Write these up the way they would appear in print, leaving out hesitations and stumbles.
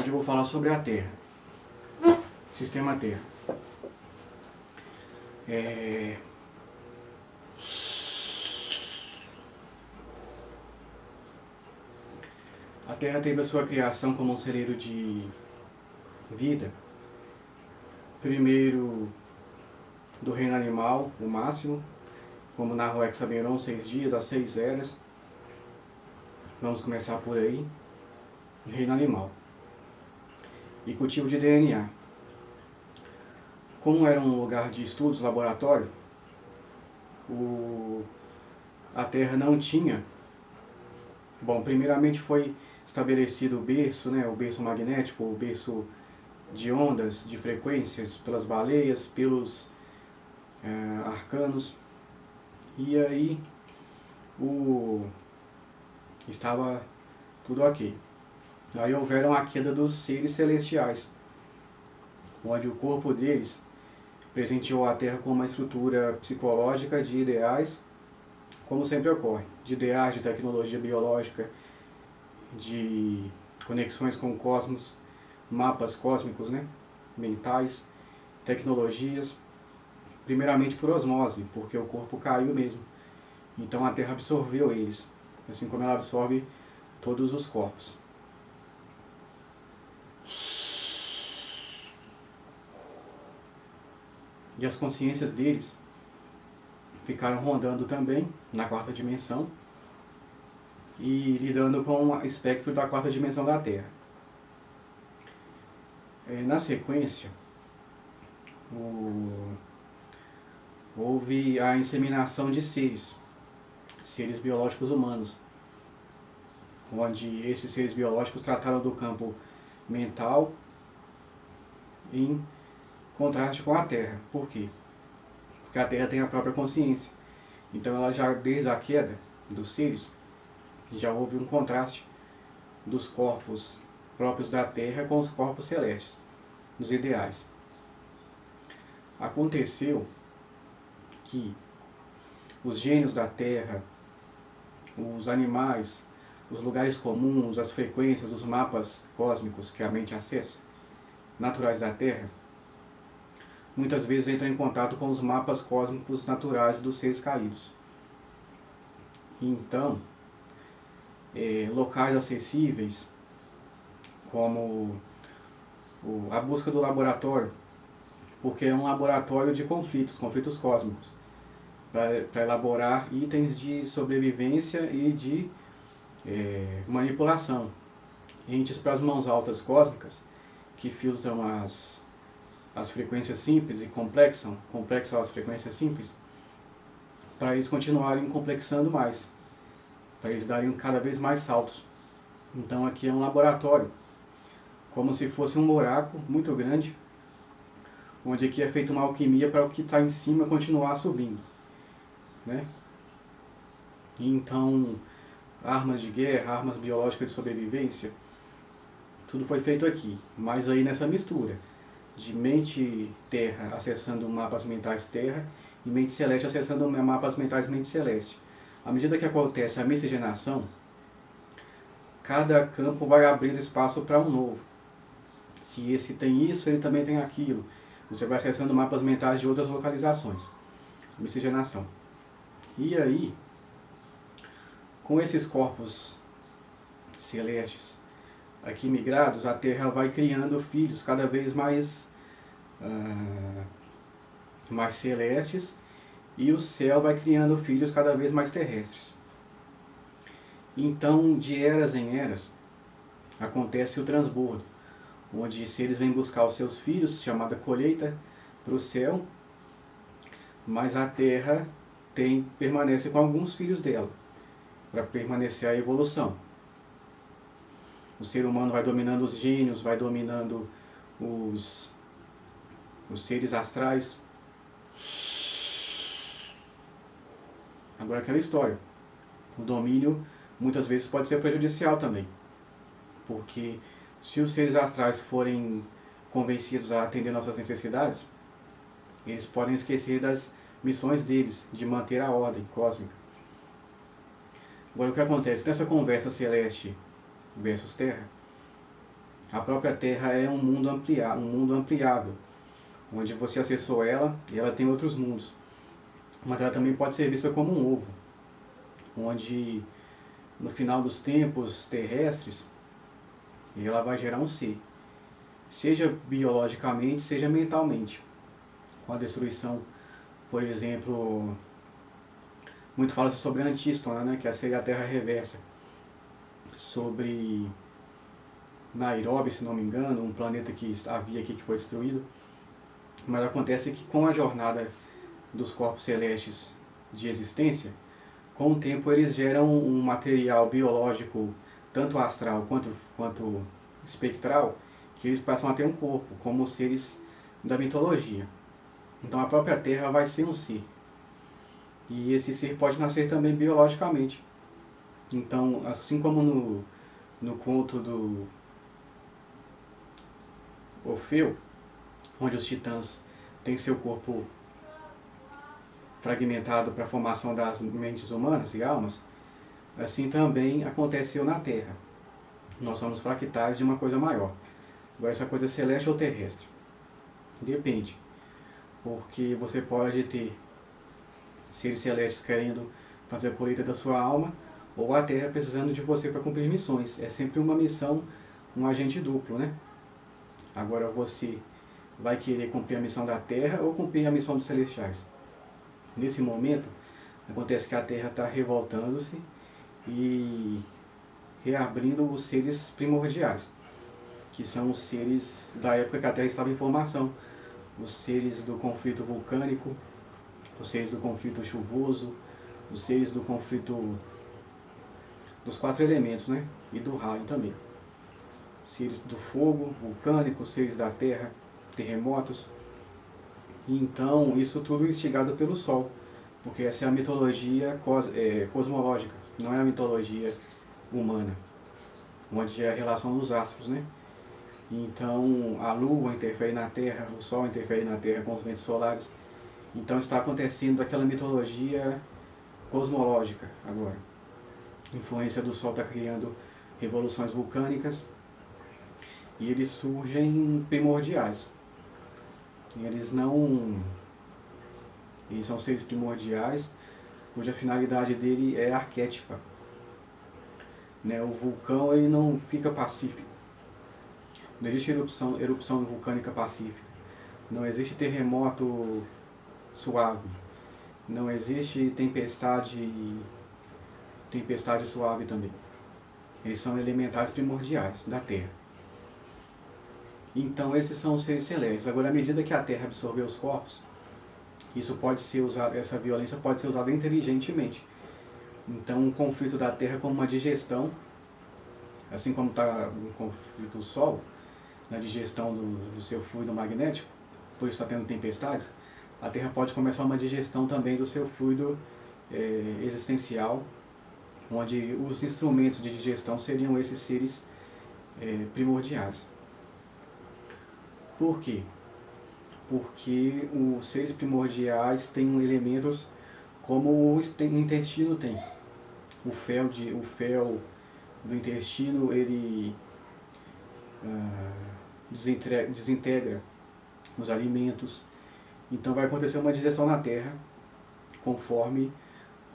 Hoje eu vou falar sobre a Terra, Sistema Terra. A Terra teve a sua criação como um celeiro de vida, primeiro do reino animal, o máximo, como narra o Hexameron, 6 dias, as 6 eras. Vamos começar por aí, reino animal. E cultivo de DNA. Como era um lugar de estudos, laboratório, a Terra não tinha... Bom, primeiramente foi estabelecido o berço, o berço magnético, o berço de ondas, de frequências, pelas baleias, pelos arcanos. E aí estava tudo ok. Aí houveram a queda dos seres celestiais, onde o corpo deles presenteou a Terra com uma estrutura psicológica de ideais, como sempre ocorre, de ideais, de tecnologia biológica, de conexões com o cosmos, mapas cósmicos, mentais, tecnologias, primeiramente por osmose, porque o corpo caiu mesmo. Então a Terra absorveu eles, assim como ela absorve todos os corpos. E as consciências deles ficaram rondando também na quarta dimensão e lidando com o espectro da quarta dimensão da Terra. Na sequência, houve a inseminação de seres biológicos humanos, onde esses seres biológicos trataram do campo mental em contraste com a Terra. Por quê? Porque a Terra tem a própria consciência. Então ela já, desde a queda dos seres, já houve um contraste dos corpos próprios da Terra com os corpos celestes, dos ideais. Aconteceu que os gênios da Terra, os animais, os lugares comuns, as frequências, os mapas cósmicos que a mente acessa, naturais da Terra, muitas vezes entram em contato com os mapas cósmicos naturais dos seres caídos. Então, locais acessíveis, como a busca do laboratório, porque é um laboratório de conflitos cósmicos, para elaborar itens de sobrevivência e de manipulação. Entes para as mãos altas cósmicas, que filtram as frequências simples e complexam as frequências simples, para eles continuarem complexando mais, para eles darem cada vez mais saltos. Então aqui é um laboratório, como se fosse um buraco muito grande, onde aqui é feita uma alquimia para o que está em cima continuar subindo. E então, armas de guerra, armas biológicas de sobrevivência, tudo foi feito aqui, mas aí nessa mistura de mente terra acessando mapas mentais terra e mente celeste acessando mapas mentais mente celeste. À medida que acontece a miscigenação, cada campo vai abrindo espaço para um novo. Se esse tem isso, ele também tem aquilo. Você vai acessando mapas mentais de outras localizações. Miscigenação. E aí, com esses corpos celestes aqui migrados, a Terra vai criando filhos cada vez mais celestes, e o céu vai criando filhos cada vez mais terrestres. Então, de eras em eras, acontece o transbordo, onde seres vêm buscar os seus filhos, chamada colheita, para o céu, mas a Terra permanece com alguns filhos dela, para permanecer a evolução. O ser humano vai dominando os gênios, vai dominando os seres astrais. Agora aquela história. O domínio muitas vezes pode ser prejudicial também. Porque se os seres astrais forem convencidos a atender nossas necessidades, eles podem esquecer das missões deles, de manter a ordem cósmica. Agora o que acontece? Nessa conversa celeste versus terra, A própria Terra é um mundo ampliável, onde você acessou ela e ela tem outros mundos. Mas ela também pode ser vista como um ovo, onde no final dos tempos terrestres ela vai gerar um ser, seja biologicamente, seja mentalmente. Com a destruição, por exemplo, muito fala sobre a Antístona, né, que seria a Terra reversa, sobre Nairobi, se não me engano, um planeta que havia aqui que foi destruído. Mas acontece que com a jornada dos corpos celestes de existência, com o tempo eles geram um material biológico, tanto astral quanto espectral, que eles passam a ter um corpo, como os seres da mitologia. Então a própria Terra vai ser um ser. E esse ser pode nascer também biologicamente. Então, assim como no conto do Orfeu, onde os titãs têm seu corpo fragmentado para a formação das mentes humanas e almas, assim também aconteceu na Terra. Nós somos fractais de uma coisa maior. Agora, essa coisa é celeste ou terrestre? Depende. Porque você pode ter seres celestes querendo fazer a colheita da sua alma, ou a Terra precisando de você para cumprir missões. É sempre uma missão, um agente duplo, né? Agora você vai querer cumprir a missão da Terra ou cumprir a missão dos celestiais. Nesse momento, acontece que a Terra está revoltando-se e reabrindo os seres primordiais, que são os seres da época que a Terra estava em formação, os seres do conflito vulcânico, os seres do conflito chuvoso, os seres do conflito dos 4 elementos, né? E do raio também. Seres do fogo, vulcânico, seres da terra, terremotos. E então, isso tudo instigado pelo Sol, porque essa é a mitologia cosmológica, não é a mitologia humana, onde é a relação dos astros, né? Então, a Lua interfere na Terra, o Sol interfere na Terra com os ventos solares. Então, está acontecendo aquela mitologia cosmológica agora. A influência do Sol está criando revoluções vulcânicas e eles surgem primordiais. Eles são seres primordiais, cuja finalidade dele é arquétipa. Né? O vulcão ele não fica pacífico. Não existe erupção vulcânica pacífica. Não existe terremoto suave. Não existe tempestade suave também. Eles são elementais primordiais da Terra. Então esses são os seres celestes. Agora, à medida que a Terra absorveu os corpos, essa violência pode ser usada inteligentemente. Então, um conflito da Terra como uma digestão, assim como está um conflito do Sol, na digestão do seu fluido magnético, por isso está tendo tempestades, a Terra pode começar uma digestão também do seu fluido existencial, onde os instrumentos de digestão seriam esses seres primordiais. Por quê? Porque os seres primordiais têm elementos como o intestino tem. O fel do intestino, ele desintegra os alimentos. Então vai acontecer uma digestão na Terra conforme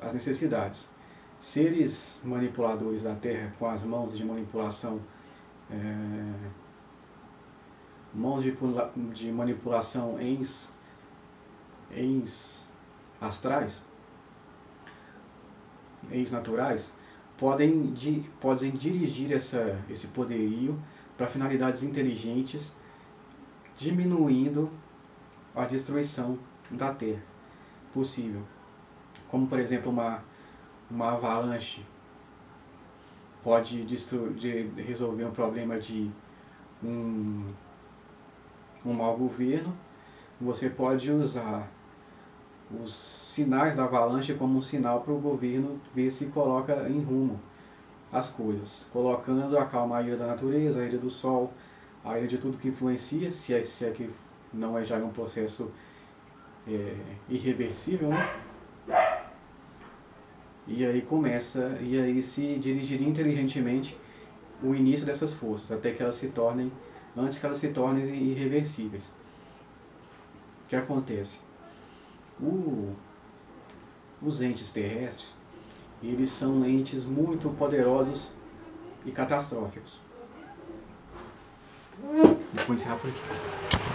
as necessidades. Seres manipuladores da Terra com as mãos de manipulação, de manipulação astrais, naturais, podem dirigir esse poderio para finalidades inteligentes, diminuindo a destruição da Terra possível. Como, por exemplo, uma avalanche pode resolver um problema de um mau governo. Você pode usar os sinais da avalanche como um sinal para o governo ver se coloca em rumo as coisas, colocando a calma a ira da natureza, a ira do sol, a ira de tudo que influencia, se é que não é já um processo irreversível, né? E aí se dirigir inteligentemente o início dessas forças, até que elas se tornem, antes que elas se tornem irreversíveis. O que acontece? Os entes terrestres, eles são entes muito poderosos e catastróficos. Vou encerrar por aqui.